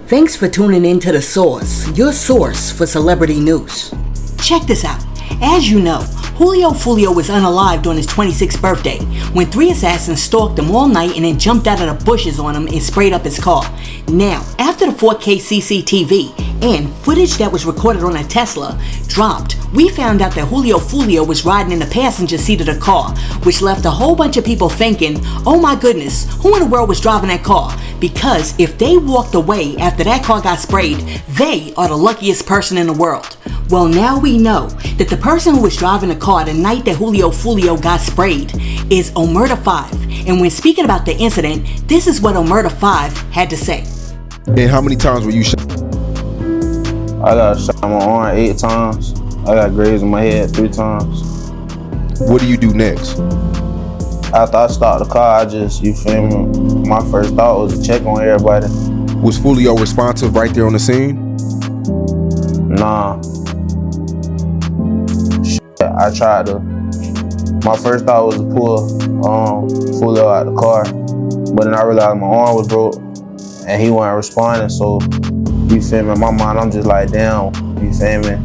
Thanks for tuning in to The Source, your source for celebrity news. Check this out. As you know, Julio Foolio was unalived on his 26th birthday when 3 assassins stalked him all night and then jumped out of the bushes on him and sprayed up his car. Now, after the 4K CCTV and footage that was recorded on a Tesla dropped, we found out that Julio Foolio was riding in the passenger seat of the car, which left a whole bunch of people thinking, oh my goodness, who in the world was driving that car? Because if they walked away after that car got sprayed, they are the luckiest person in the world. Well, now we know that the person who was driving the car the night that Julio Foolio got sprayed is Omerta 5. And when speaking about the incident, this is what Omerta 5 had to say. And how many times were you shot? I got shot in my arm 8 times. I got grazed in my head 3 times. What do you do next? After I stopped the car, you feel me? My first thought was to check on everybody. Was Foolio responsive right there on the scene? Nah. I tried to. My first thought was to pull Foolio out the car, but then I realized my arm was broke and he wasn't responding. So, you feel me? In my mind, I'm just like, damn, you feel me?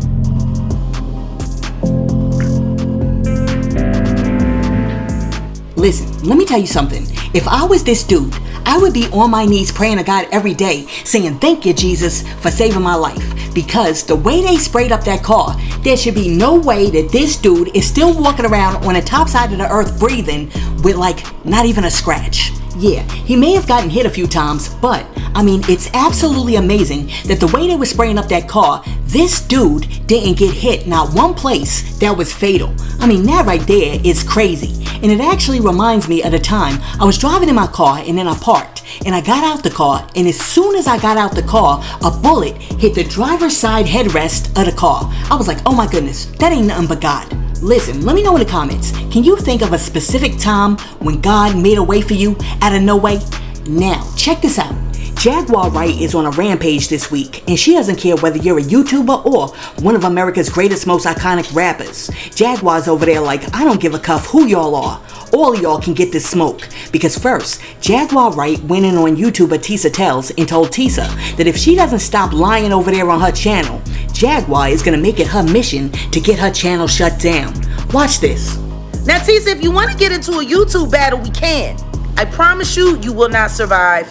Listen, let me tell you something. If I was this dude, I would be on my knees praying to God every day, saying, thank you, Jesus, for saving my life. Because the way they sprayed up that car, there should be no way that this dude is still walking around on the top side of the earth breathing with not even a scratch. Yeah, he may have gotten hit a few times, but I mean, it's absolutely amazing that the way they were spraying up that car, this dude didn't get hit not one place that was fatal. I mean, that right there is crazy. And it actually reminds me of the time I was driving in my car and then I parked and I got out the car, and as soon as I got out the car, a bullet hit the driver's side headrest of the car. I was like, oh my goodness, that ain't nothing but God. Listen, let me know in the comments, can you think of a specific time when God made a way for you out of no way? Now, check this out. Jaguar Wright is on a rampage this week, and she doesn't care whether you're a YouTuber or one of America's greatest, most iconic rappers. Jaguar's over there like, I don't give a cuff who y'all are. All of y'all can get this smoke. Because first, Jaguar Wright went in on YouTuber Tisa Tells and told Tisa that if she doesn't stop lying over there on her channel, Jaguar is gonna make it her mission to get her channel shut down. Watch this. Now, Tisa, if you want to get into a YouTube battle, we can. I promise you, you will not survive.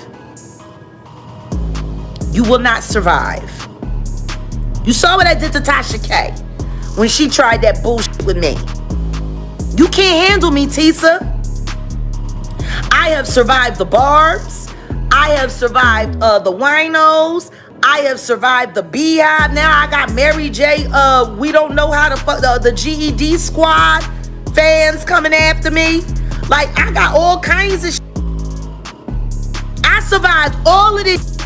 You will not survive. You saw what I did to Tasha K when she tried that bullshit with me. You can't handle me, Tisa. I have survived the barbs. I have survived the winos. I have survived the Beehive. Now I got Mary J. We don't know how to fuck the GED squad fans coming after me. Like, I got all kinds of shit. I survived all of this.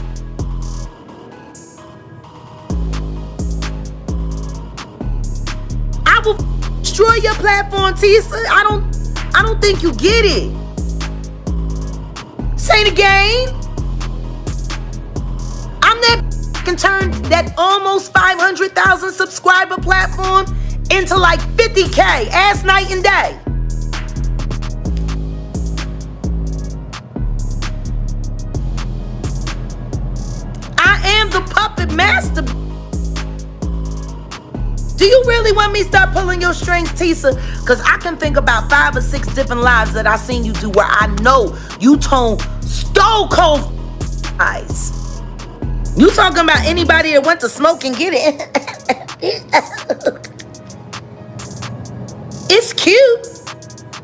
I will destroy your platform, Tisa. I don't think you get it. Say the game. I'm that can turn that almost 500,000 subscriber platform into like 50K ass night and day. I am the puppet master. Do you really want me to start pulling your strings, Tisa? Because I can think about 5 or 6 different lives that I seen you do where I know you told stone cold eyes. You talking about anybody that went to smoke and get it? It's cute,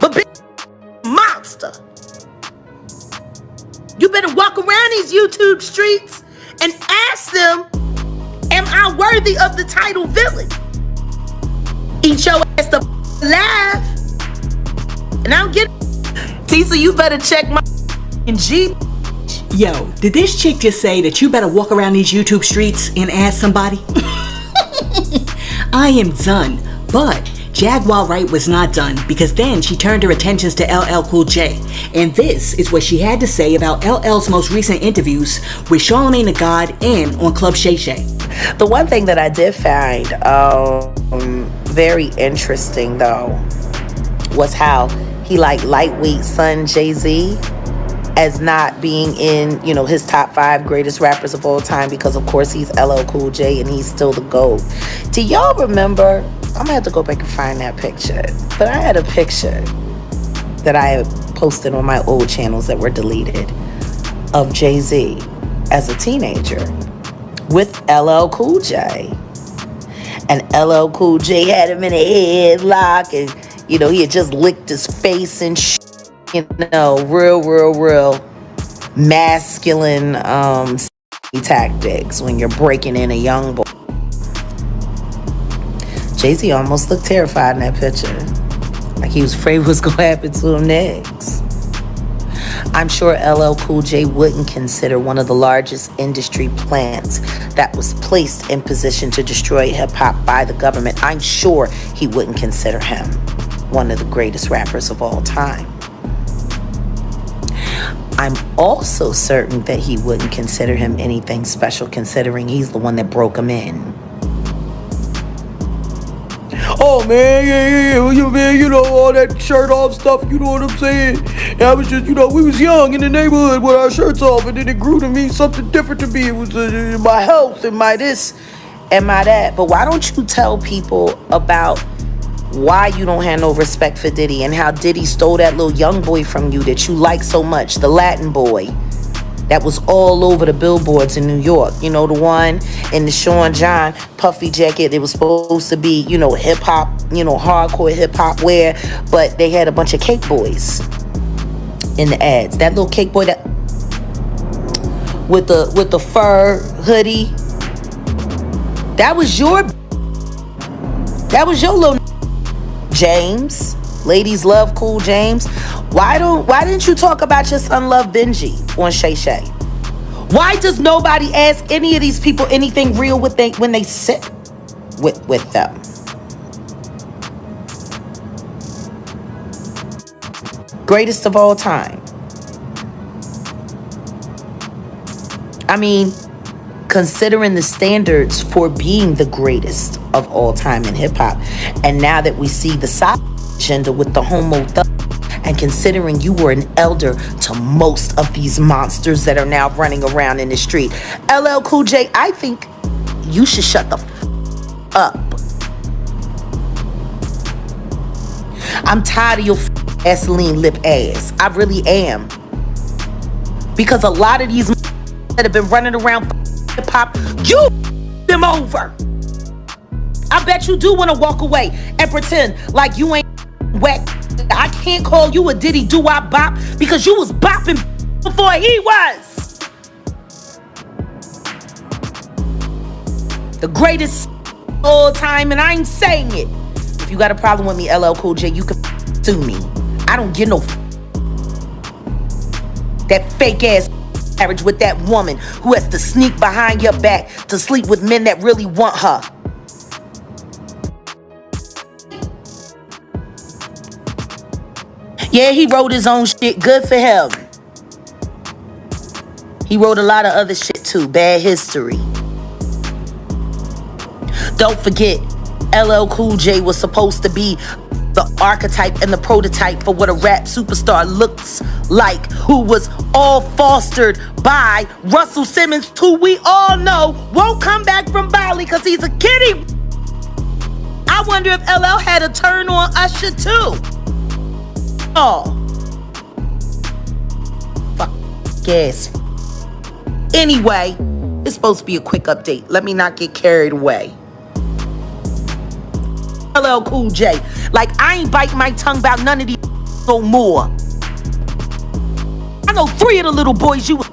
but big monster. You better walk around these YouTube streets and ask them, am I worthy of the title villain? Eat your ass to laugh. And I don't get it. Tisa, you better check my G. Yo, did this chick just say that you better walk around these YouTube streets and ask somebody? I am done, but Jaguar Wright was not done, because then she turned her attentions to LL Cool J. And this is what she had to say about LL's most recent interviews with Charlamagne the God and on Club Shay Shay. The one thing that I did find very interesting, though, was how he lightweight son Jay-Z as not being in, his top 5 greatest rappers of all time, because of course he's LL Cool J and he's still the GOAT. Do y'all remember? I'm gonna have to go back and find that picture. But I had a picture that I had posted on my old channels that were deleted of Jay-Z as a teenager with LL Cool J. And LL Cool J had him in a headlock, and he had just licked his face and real masculine tactics when you're breaking in a young boy. Jay-Z almost looked terrified in that picture, like he was afraid what's gonna happen to him next. I'm sure LL Cool J wouldn't consider one of the largest industry plants that was placed in position to destroy hip-hop by the government. I'm sure he wouldn't consider him one of the greatest rappers of all time. I'm also certain that he wouldn't consider him anything special, considering he's the one that broke him in. Oh man, yeah, man, all that shirt off stuff, you know what I'm saying? And I was just, we was young in the neighborhood with our shirts off, and then it grew to mean something different to me. It was my health and my this and my that. But why don't you tell people about why you don't have no respect for Diddy, and how Diddy stole that little young boy from you that you like so much, the Latin boy that was all over the billboards in New York. The one in the Sean John puffy jacket. It was supposed to be, hip-hop, hardcore hip-hop wear, but they had a bunch of cake boys in the ads. That little cake boy that with the fur hoodie, that was your little James. Ladies love Cool James. Why didn't you talk about your son Love Benji on Shay Shay? Why does nobody ask any of these people anything real when they sit with them? Greatest of all time. I mean, considering the standards for being the greatest of all time in hip-hop, and now that we see the side agenda with the homo thug, and considering you were an elder to most of these monsters that are now running around in the street, LL Cool J, I think you should shut the up. I'm tired of your gasoline lip ass. I really am. Because a lot of these that have been running around hip-hop, you them over. I bet you do want to walk away and pretend like you ain't wet. I can't call you a Diddy doo-wop bop because you was bopping before he was. The greatest of all time, and I ain't saying it. If you got a problem with me, LL Cool J, you can sue me. I don't get no that fake ass marriage with that woman who has to sneak behind your back to sleep with men that really want her. Yeah, he wrote his own shit. Good for him. He wrote a lot of other shit too. Bad history. Don't forget, LL Cool J was supposed to be the archetype and the prototype for what a rap superstar looks like, who was all fostered by Russell Simmons, who we all know won't come back from Bali because he's a kitty. I wonder if LL had a turn on Usher too. Oh, fuck, yes. Anyway, it's supposed to be a quick update. Let me not get carried away. LL Cool J, like I ain't biting my tongue about none of these no more. I know 3 of the little boys you was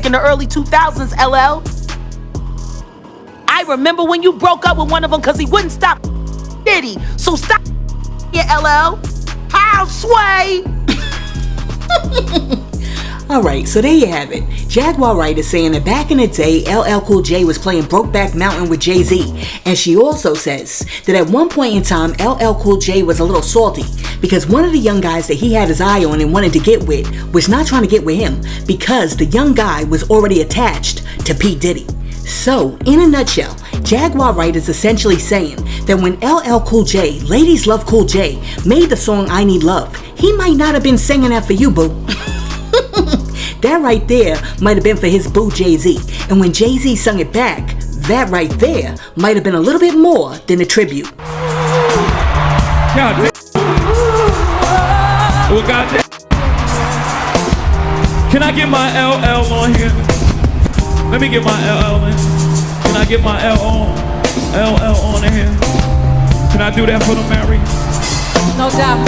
in the early 2000s, LL. I remember when you broke up with one of them because he wouldn't stop Diddy. So stop, yeah, LL. How sway? Alright, so there you have it. Jaguar Wright is saying that back in the day, LL Cool J was playing Brokeback Mountain with Jay-Z. And she also says that at one point in time, LL Cool J was a little salty because one of the young guys that he had his eye on and wanted to get with was not trying to get with him because the young guy was already attached to P. Diddy. So, in a nutshell, Jaguar Wright is essentially saying that when LL Cool J, Ladies Love Cool J, made the song I Need Love, he might not have been singing that for you, boo. that right there might have been for his boo Jay-Z. And when Jay-Z sung it back, that right there might have been a little bit more than a tribute. God damn. Oh, God damn. Can I get my LL on here? Let me get my LL in. Can I get my LL on in here? Can I do that for the Mary? No doubt.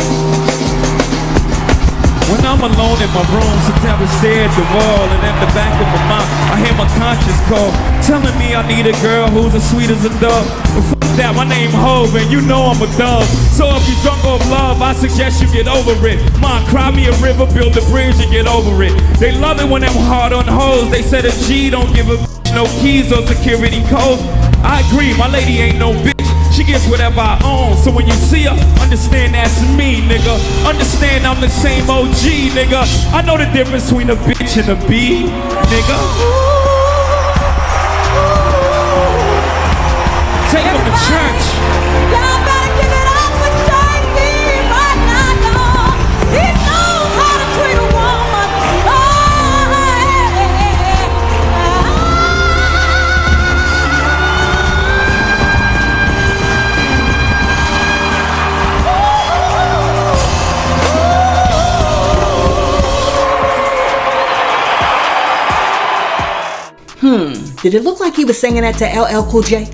When I'm alone in my room, sometimes I stare at the wall, and in the back of my mind, I hear my conscience call, telling me I need a girl who's as sweet as a dove. But fuck that, my name Hov, and you know I'm a dove. So if you drunk off love, I suggest you get over it. Ma, cry me a river, build a bridge and get over it. They love it when I'm hard on hoes. They said a G don't give a bitch no keys or security codes. I agree, my lady ain't no bitch. She gets whatever I own, so when you see her, understand that's me, nigga. Understand I'm the same OG, nigga. I know the difference between a bitch and a bee, nigga. Take them to church. Y'all better give it up for Jay-Z right now, y'all. He knows how to treat a woman. Did it look like he was singing that to LL Cool J?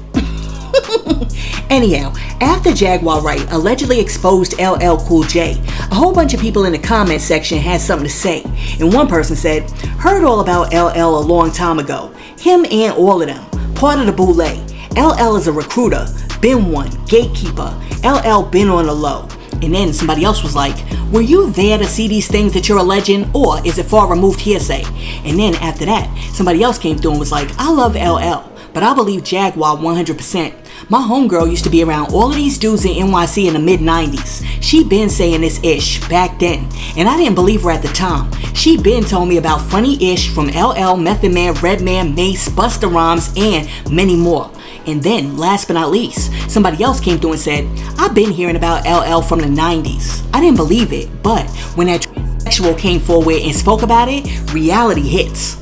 Anyhow, after Jaguar Wright allegedly exposed LL Cool J, a whole bunch of people in the comment section had something to say. And one person said, heard all about LL a long time ago. Him and all of them. Part of the boule. LL is a recruiter. Been one. Gatekeeper. LL been on the low. And then somebody else was like, were you there to see these things that you're alleging, or is it far removed hearsay? And then after that, somebody else came through and was like, I love LL, but I believe Jaguar 100%. My homegirl used to be around all of these dudes in NYC in the mid-90s. She been saying this ish back then, and I didn't believe her at the time. She been told me about funny ish from LL, Method Man, Redman, Mace, Busta Rhymes, and many more. And then, last but not least, somebody else came through and said, I've been hearing about LL from the 90s. I didn't believe it, but when that transsexual came forward and spoke about it, reality hits.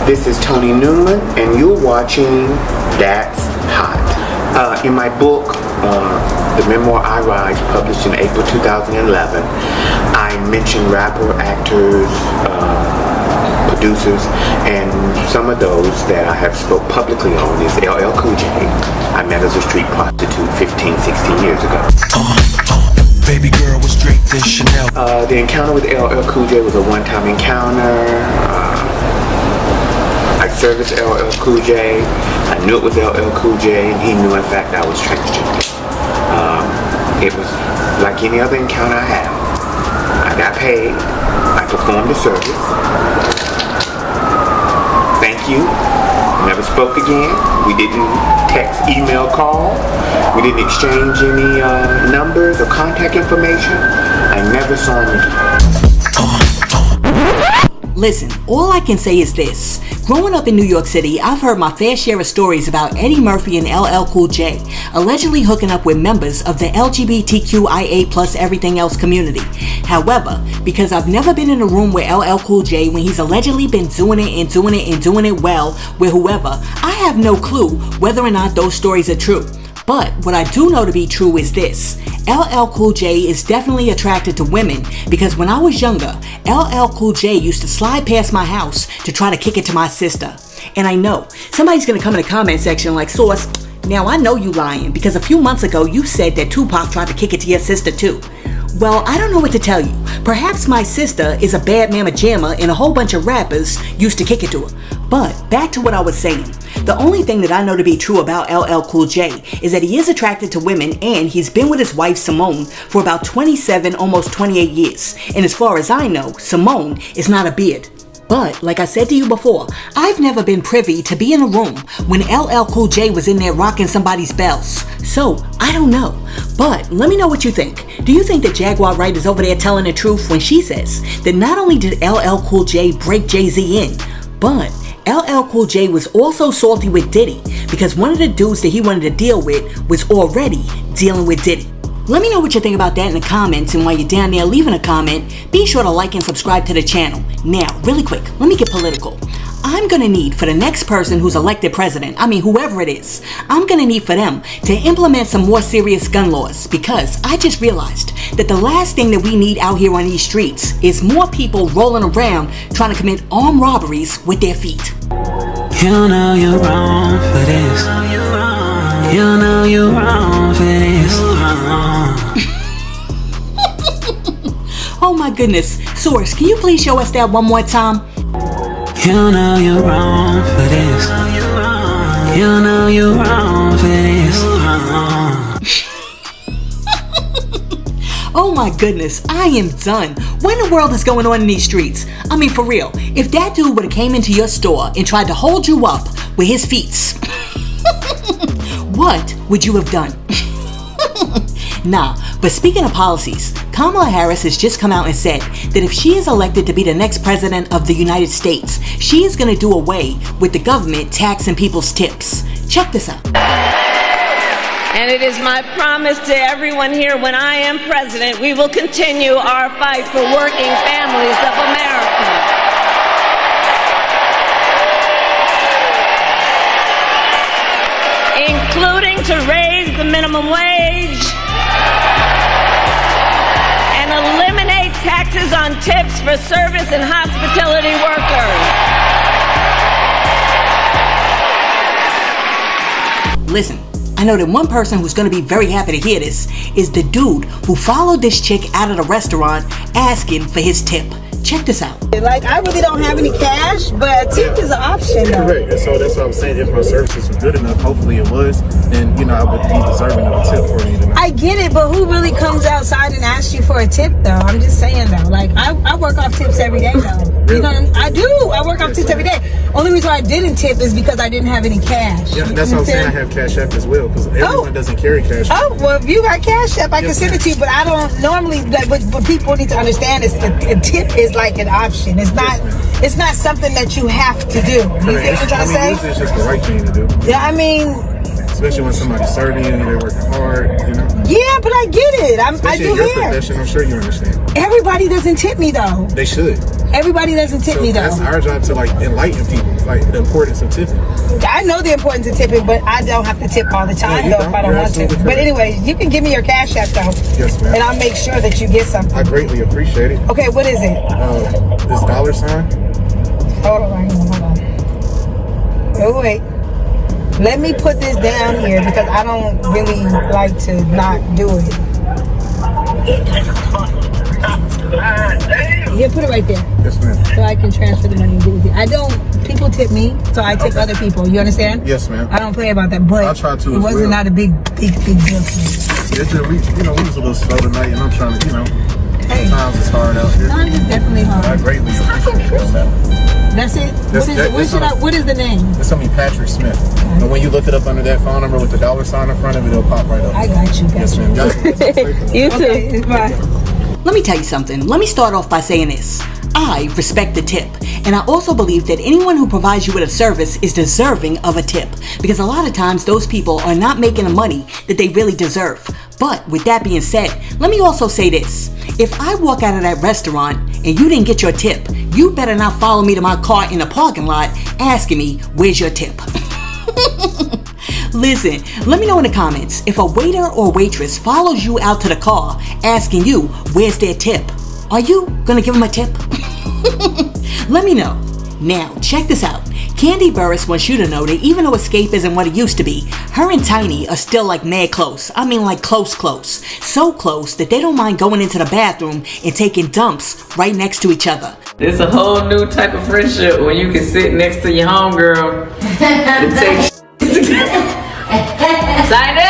This is Tony Newman, and you're watching That's Hot. In my book, the memoir I Rise, published in April 2011, I mention rapper, actors, producers, and some of those that I have spoke publicly on is LL Cool J. I met as a street prostitute 15, 16 years ago. Baby girl was draped in Chanel. The encounter with LL Cool J was a one-time encounter. I serviced LL Cool J. I knew it was LL Cool J, and he knew in fact I was transgender. It was like any other encounter I had. I got paid. I performed the service. Thank you. Never spoke again. We didn't text, email, call. We didn't exchange any numbers or contact information. I never saw him again. Listen, all I can say is this. Growing up in New York City, I've heard my fair share of stories about Eddie Murphy and LL Cool J allegedly hooking up with members of the LGBTQIA plus everything else community. However, because I've never been in a room with LL Cool J when he's allegedly been doing it well with whoever, I have no clue whether or not those stories are true. But what I do know to be true is this. LL Cool J is definitely attracted to women because when I was younger, LL Cool J used to slide past my house to try to kick it to my sister. And I know, somebody's gonna come in the comment section like, Sauce, now I know you lying because a few months ago you said that Tupac tried to kick it to your sister too. Well, I don't know what to tell you. Perhaps my sister is a bad mama jamma and a whole bunch of rappers used to kick it to her. But back to what I was saying. The only thing that I know to be true about LL Cool J is that he is attracted to women and he's been with his wife Simone for about 27, almost 28 years. And as far as I know, Simone is not a beard. But, like I said to you before, I've never been privy to be in a room when LL Cool J was in there rocking somebody's bells. So, I don't know. But, let me know what you think. Do you think that Jaguar Wright is over there telling the truth when she says that not only did LL Cool J break Jay-Z in, but LL Cool J was also salty with Diddy because one of the dudes that he wanted to deal with was already dealing with Diddy? Let me know what you think about that in the comments, and while you're down there leaving a comment, be sure to like and subscribe to the channel. Now, really quick, let me get political. I'm gonna need for the next person who's elected president, whoever it is, I'm gonna need for them to implement some more serious gun laws, because I just realized that the last thing that we need out here on these streets is more people rolling around trying to commit armed robberies with their feet. You know you're wrong for this. You know you're wrong for this. Oh my goodness. Source, can you please show us that one more time? You know you're wrong for this. You know you're wrong for this. Oh my goodness, I am done. What in the world is going on in these streets? For real, if that dude would have came into your store and tried to hold you up with his feet, what would you have done? Nah, but speaking of policies, Kamala Harris has just come out and said that if she is elected to be the next president of the United States, she is going to do away with the government taxing people's tips. Check this out. And it is my promise to everyone here, when I am president, we will continue our fight for working families of America. Including to raise the minimum wage and eliminate taxes on tips for service and hospitality workers. Listen, I know that one person who's going to be very happy to hear this is the dude who followed this chick out of the restaurant asking for his tip. Check this out. Like, I really don't have any cash, but a tip is an option, though. Correct. And so that's what I'm saying. If my services were good enough, hopefully it was, then, I would be deserving of a tip for you tonight. I get it, but who really comes outside and asks you for a tip, though? I'm just saying, though. Like, I work off tips every day, though. Really? I do. I work off tips every day. Only reason why I didn't tip is because I didn't have any cash. Yeah, that's what I'm saying. I have Cash App as well, because everyone doesn't carry Cash App. Oh, well, if you got Cash App, I can send it to you, but I don't normally, what people need to understand is a tip is like an option. It's not something that you have to do. You get what I'm trying to say? It's just the right thing to do. Yeah, especially when somebody's serving you, they're working hard, Yeah, but I get it. I do your hair. profession, I'm sure you understand. Everybody doesn't tip me, though. They should. Everybody doesn't tip me, though. That's our job to enlighten people, the importance of tipping. I know the importance of tipping, but I don't have to tip all the time, No, though, if I don't want to. Correct. But anyway, you can give me your Cash App, though. Yes, ma'am. And I'll make sure that you get something. I greatly appreciate it. Okay, what is it? This $. Hold on. Oh, wait. Let me put this down here because I don't really like to not do it. Yeah, put it right there. Yes, ma'am. So I can transfer the money and give it to you. People tip me, so I tip other people. You understand? Yes, ma'am. I don't play about that, but I'll try to it wasn't not a big deal to me. It's just, we was a little slow tonight, and I'm trying to, sometimes it's hard out here. Times is definitely hard. I greatly appreciate that. That's it? What is the name? It's going to be Patrick Smith. Okay. And when you look it up under that phone number with the $sign in front of it, it'll pop right up. I got you. Yes, ma'am. You too. Okay, bye. Let me tell you something. Let me start off by saying this. I respect the tip, and I also believe that anyone who provides you with a service is deserving of a tip, because a lot of times those people are not making the money that they really deserve. But with that being said, let me also say this. If I walk out of that restaurant and you didn't get your tip, you better not follow me to my car in the parking lot asking me, where's your tip? Listen, let me know in the comments if a waiter or waitress follows you out to the car asking you, where's their tip? Are you gonna give them a tip? Let me know. Now, check this out. Kandi Burruss wants you to know that even though Escape isn't what it used to be, her and Tiny are still mad close. Close. So close that they don't mind going into the bathroom and taking dumps right next to each other. It's a whole new type of friendship when you can sit next to your homegirl and take together. Tiny!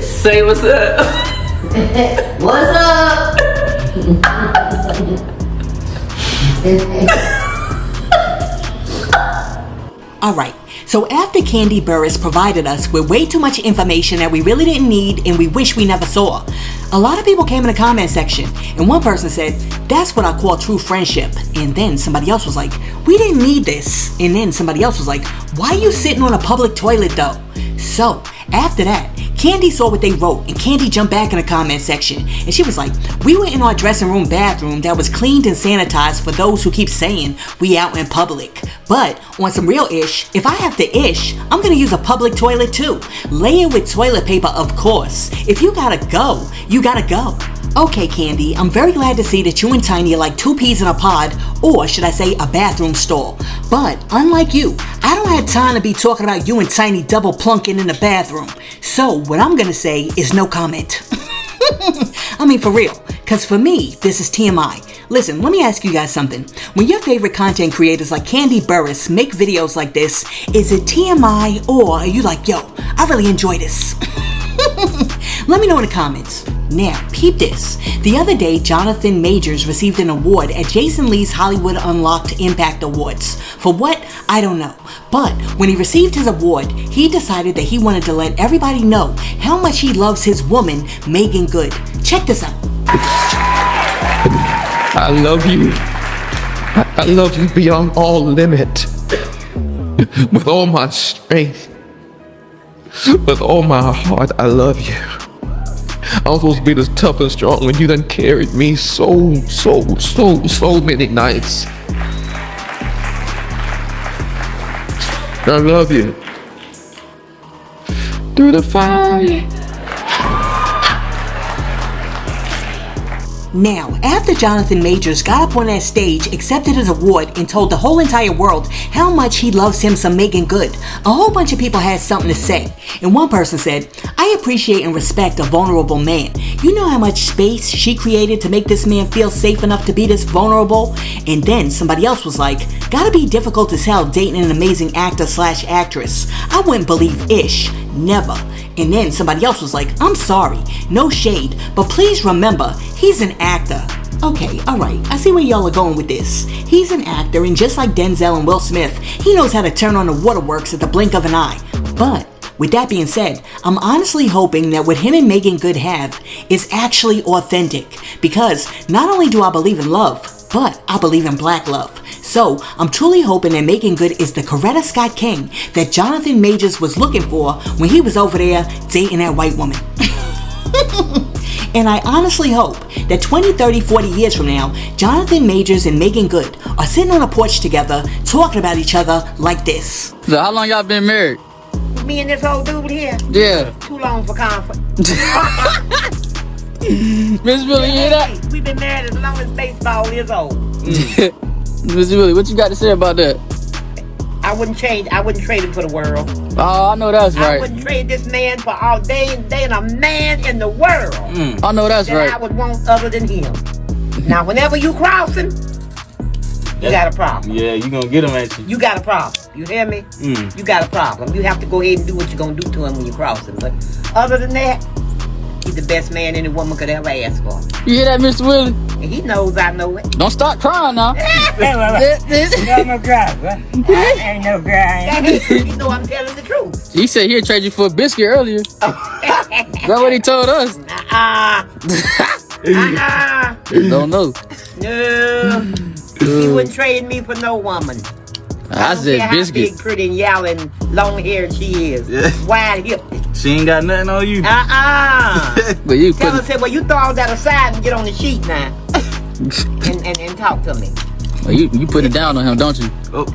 Say what's up. What's up? Alright, so after Kandi Burruss provided us with way too much information that we really didn't need and we wish we never saw, a lot of people came in the comment section and one person said, that's what I call true friendship. And then somebody else was like, we didn't need this. And then somebody else was like, why are you sitting on a public toilet though? So, after that, Kandi saw what they wrote, and Kandi jumped back in the comment section, and she was like, we were in our dressing room bathroom that was cleaned and sanitized for those who keep saying we out in public. But on some real ish, if I have to ish, I'm gonna use a public toilet too. Lay it with toilet paper, of course. If you gotta go, you gotta go. Okay, Kandi, I'm very glad to see that you and Tiny are like two peas in a pod, or should I say a bathroom stall. But unlike you, I don't have time to be talking about you and Tiny double plunking in the bathroom. So what I'm gonna say is no comment. I mean, for real, cause for me, this is TMI. Listen, let me ask you guys something. When your favorite content creators like Kandi, Burruss make videos like this, is it TMI or are you like, yo, I really enjoy this? Let me know in the comments. Now, peep this. The other day, Jonathan Majors received an award at Jason Lee's Hollywood Unlocked Impact Awards. For what? I don't know. But when he received his award, he decided that he wanted to let everybody know how much he loves his woman, Megan Good. Check this out. I love you. I love you beyond all limit. With all my strength. With all my heart, I love you. I'm supposed to be this tough and strong when you done carried me so many nights. I love you. Through the fire. Now, after Jonathan Majors got up on that stage, accepted his award, and told the whole entire world how much he loves him some Megan Good, a whole bunch of people had something to say. And one person said, I appreciate and respect a vulnerable man. You know how much space she created to make this man feel safe enough to be this vulnerable? And then somebody else was like, gotta be difficult as hell dating an amazing actor/actress. I wouldn't believe ish. Never. And then somebody else was like, I'm sorry, no shade, but please remember, he's an actor. Okay, alright, I see where y'all are going with this. He's an actor, and just like Denzel and Will Smith, he knows how to turn on the waterworks at the blink of an eye. But with that being said, I'm honestly hoping that what him and Megan Good have is actually authentic, because not only do I believe in love, but I believe in black love. So I'm truly hoping that Megan Good is the Coretta Scott King that Jonathan Majors was looking for when he was over there dating that white woman. And I honestly hope that 20, 30, 40 years from now, Jonathan Majors and Megan Good are sitting on a porch together talking about each other like this. So how long y'all been married? Me and this old dude here? Yeah. Too long for comfort. Miss Willie, you hear that? We've been married as long as baseball is old. Miss Willie, what you got to say about that? I wouldn't trade him for the world. Oh, I know that's right. I wouldn't trade this man for all day and a man in the world. I know that's right. I would want other than him. Now, whenever you cross him, you got a problem. Yeah, you gonna get him at you. You got a problem. You hear me? You got a problem. You have to go ahead and do what you're gonna do to him when you cross him. But other than that, he's the best man any woman could ever ask for. You hear that, Mr. Willie? And he knows I know it. Don't start crying now. I'm no cry, bro. I ain't no crying. You know I'm telling the truth. He said he'd trade you for a biscuit earlier. Is that what he told us? Don't know. No. He wouldn't trade me for no woman. I said biscuit. How big, pretty, and yelling, long-haired she is. Yeah. Wide hipped. She ain't got nothing on you. But you tell her, say, well, you throw all that aside and get on the sheet now. and talk to me. Well, you put it down on him, don't you? Oh.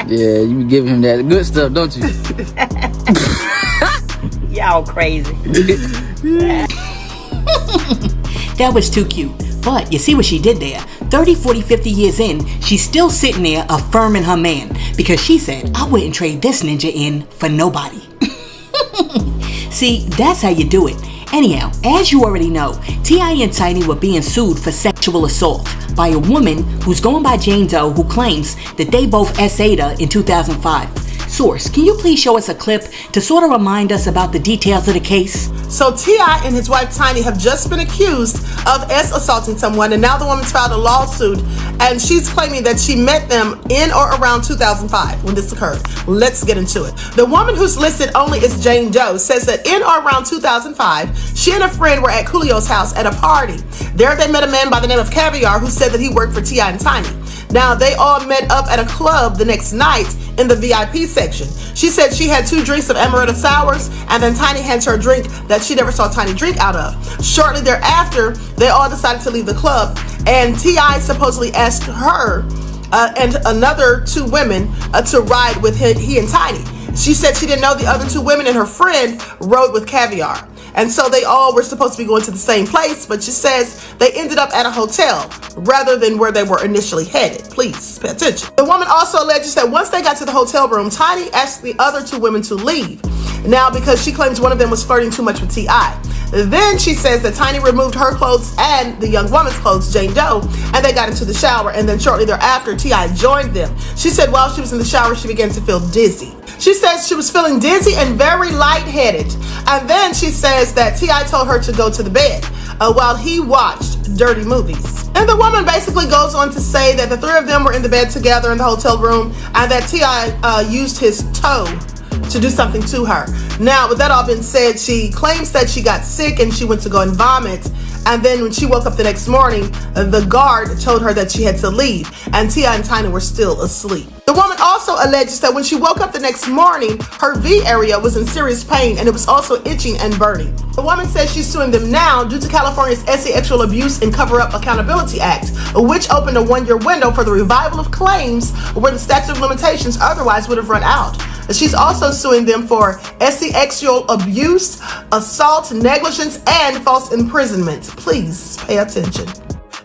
Yeah, you be giving him that good stuff, don't you? Y'all crazy. That was too cute. But you see what she did there. 30, 40, 50 years in, she's still sitting there affirming her man. Because she said, I wouldn't trade this ninja in for nobody. See, that's how you do it. Anyhow, as you already know, T.I. and Tiny were being sued for sexual assault by a woman who's going by Jane Doe, who claims that they both SA'd her in 2005. Source, can you please show us a clip to sort of remind us about the details of the case? So T.I. and his wife Tiny have just been accused of assaulting someone, and now the woman's filed a lawsuit, and she's claiming that she met them in or around 2005 when this occurred. Let's get into it. The woman who's listed only as Jane Doe says that in or around 2005, she and a friend were at Julio's house at a party. There they met a man by the name of Caviar who said that he worked for T.I. and Tiny. Now, they all met up at a club the next night in the VIP section. She said she had 2 drinks of amaretto sours, and then Tiny hands her a drink that she never saw Tiny drink out of. Shortly thereafter, they all decided to leave the club, and T.I. supposedly asked her and another 2 women to ride with he and Tiny. She said she didn't know the other 2 women and her friend rode with Caviar. And so they all were supposed to be going to the same place, but she says they ended up at a hotel rather than where they were initially headed. Please pay attention. The woman also alleges that once they got to the hotel room, Tiny asked the other 2 women to leave. Now, because she claims one of them was flirting too much with T.I. Then she says that Tiny removed her clothes and the young woman's clothes, Jane Doe, and they got into the shower, and then shortly thereafter, T.I. joined them. She said while she was in the shower, she began to feel dizzy. She says she was feeling dizzy and very lightheaded. And then she says that T.I. told her to go to the bed while he watched dirty movies. And the woman basically goes on to say that the 3 of them were in the bed together in the hotel room, and that T.I. used his toe to do something to her. Now, with that all being said, she claims that she got sick and she went to go and vomit. And then when she woke up the next morning, the guard told her that she had to leave, and T.I. and Tiny were still asleep. The woman also alleges that when she woke up the next morning, her V area was in serious pain and it was also itching and burning. The woman says she's suing them now due to California's Sexual Abuse and Cover-Up Accountability Act, which opened a 1-year window for the revival of claims where the statute of limitations otherwise would have run out. She's also suing them for sexual abuse, assault, negligence, and false imprisonment. Please pay attention.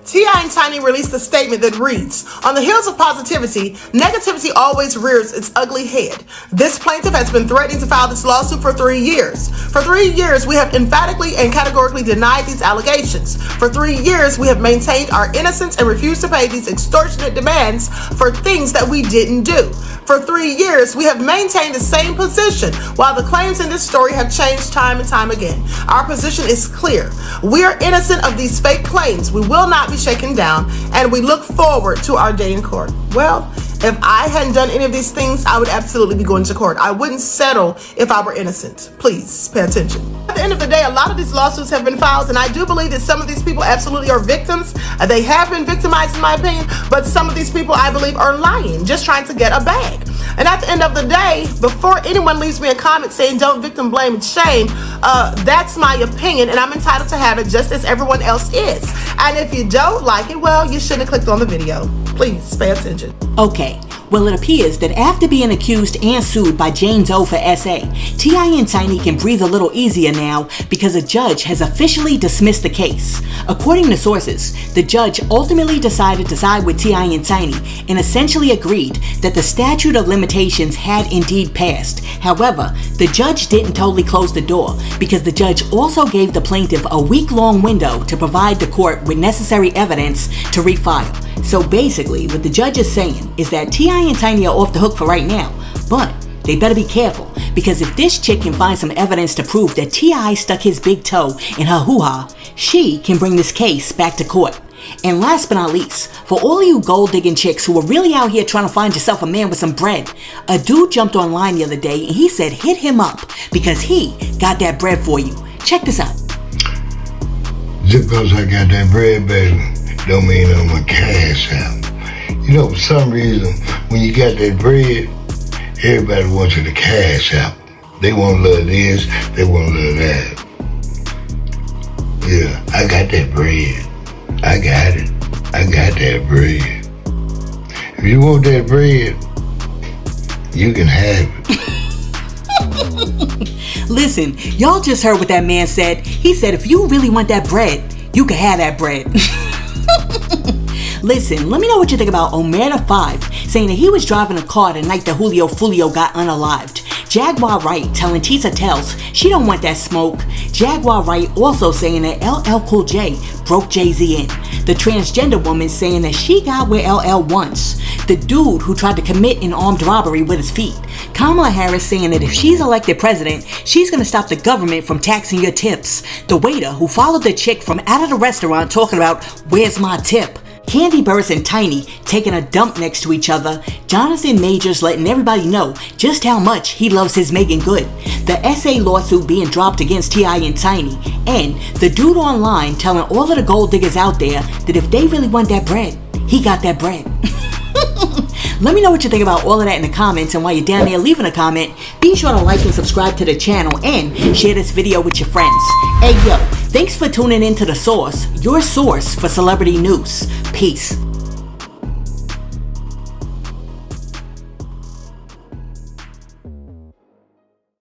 T.I. and Tiny released a statement that reads, "On the heels of positivity, negativity always rears its ugly head. This plaintiff has been threatening to file this lawsuit for 3 years. For 3 years, we have emphatically and categorically denied these allegations. For 3 years, we have maintained our innocence and refused to pay these extortionate demands for things that we didn't do. For 3 years, we have maintained the same position while the claims in this story have changed time and time again. Our position is clear. We are innocent of these fake claims. We will not be shaken down, and we look forward to our day in court." Well, if I hadn't done any of these things, I would absolutely be going to court. I wouldn't settle if I were innocent. Please pay attention. At the end of the day, a lot of these lawsuits have been filed, and I do believe that some of these people absolutely are victims. They have been victimized, in my opinion, but some of these people, I believe, are lying, just trying to get a bag. And at the end of the day, before anyone leaves me a comment saying don't victim blame and shame, that's my opinion, and I'm entitled to have it just as everyone else is. And if you don't like it, well, you shouldn't have clicked on the video. Please pay attention. Okay, well, it appears that after being accused and sued by Jane Doe for SA, T.I. and Tiny can breathe a little easier now because a judge has officially dismissed the case. According to sources, the judge ultimately decided to side with T.I. and Tiny and essentially agreed that the statute of limitations had indeed passed. However, the judge didn't totally close the door because the judge also gave the plaintiff a week-long window to provide the court with necessary evidence to refile. So basically, what the judge is saying is that T.I. and Tiny are off the hook for right now, but they better be careful, because if this chick can find some evidence to prove that T.I. stuck his big toe in her hoo-ha, she can bring this case back to court. And last but not least, for all of you gold-digging chicks who are really out here trying to find yourself a man with some bread, a dude jumped online the other day and he said hit him up because he got that bread for you. Check this out. Just because I got that bread, baby, don't mean I'm a cash out. You know, for some reason, when you got that bread, everybody wants you to cash out. They want to love this, they want to love that. Yeah, I got that bread. I got it. I got that bread. If you want that bread, you can have it. Listen, y'all just heard what that man said. He said if you really want that bread, you can have that bread. Listen, let me know what you think about Omerta5 saying that he was driving a car the night that Julio Foolio got unalived. Jaguar Wright telling Tisa Tells she don't want that smoke. Jaguar Wright also saying that LL Cool J broke Jay-Z in. The transgender woman saying that she got where LL wants. The dude who tried to commit an armed robbery with his feet. Kamala Harris saying that if she's elected president, she's gonna stop the government from taxing your tips. The waiter who followed the chick from out of the restaurant talking about where's my tip. Kandi, Burruss, and Tiny taking a dump next to each other. Jonathan Majors letting everybody know just how much he loves his Megan Good. The SA lawsuit being dropped against T.I. and Tiny. And the dude online telling all of the gold diggers out there that if they really want that bread, he got that bread. Let me know what you think about all of that in the comments, and while you're down there leaving a comment, be sure to like and subscribe to the channel and share this video with your friends. Hey yo, thanks for tuning in to The Source, your source for celebrity news. Peace.